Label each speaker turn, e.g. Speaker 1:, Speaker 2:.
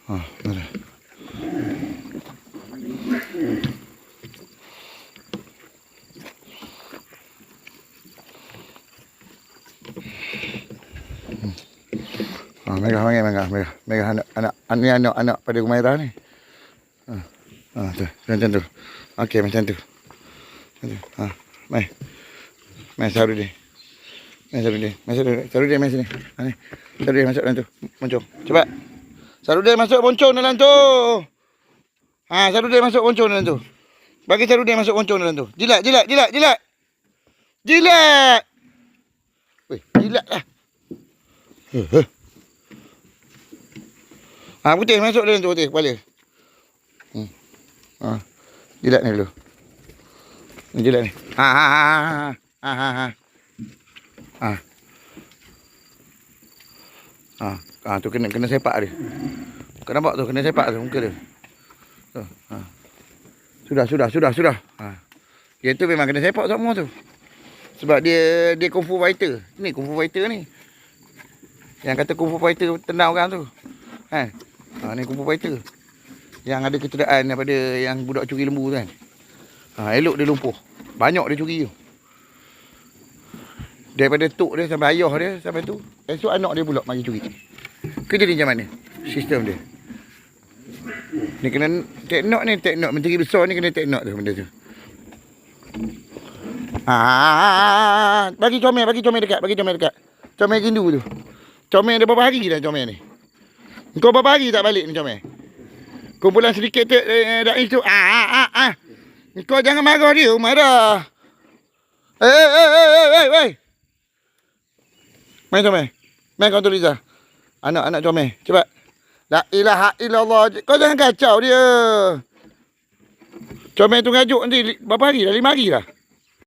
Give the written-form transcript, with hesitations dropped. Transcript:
Speaker 1: Mana? Megah anak pada Humairah ni. Tu, macam tu. Okey, macam tu. Mai Sarudin. Sarudin mai sini. Ni. Sarudin masuk dalam tu. Poncong. Cepat. Sarudin masuk poncong dalam tu. Sarudin masuk poncong dalam tu. Bagi Sarudin masuk poncong dalam tu. Jilat. Weh, jilat lah. Putih masuk dalam tu, putih kepala. Jilat ni dulu. Jilat ni. Tu kena sepak dia. Kau nampak tu, kena sepak tu muka dia. Sudah. Dia tu memang kena sepak semua tu. Sebab dia kung fu fighter. Ni kung fu fighter ni. Yang kata kung fu fighter tendang orang tu. Ni kung fu fighter. Yang ada kecederaan daripada yang budak curi lembu tu kan. Elok dia lumpuh. Banyak dia curi tu. Daripada tok dia sampai ayah dia sampai tu. Esok anak dia pula mari curi. Kerja ni macam mana? Sistem dia. Ni kena teknok ni. Teknok menteri besar ni kena teknok tu benda tu. Bagi comel dekat. Comel rindu tu. Comel dah berapa hari dah comel ni. Kau berapa hari tak balik ni comel? Kumpulan sedikit dak itu. Kau jangan marah dia, marah. Hey. Main comel. Main kau tu Liza. Anak comel. Cepat. La ilaha illallah. Kau jangan kacau dia. Comel tu ngajuk nanti berapa hari dah? 5 hari dah.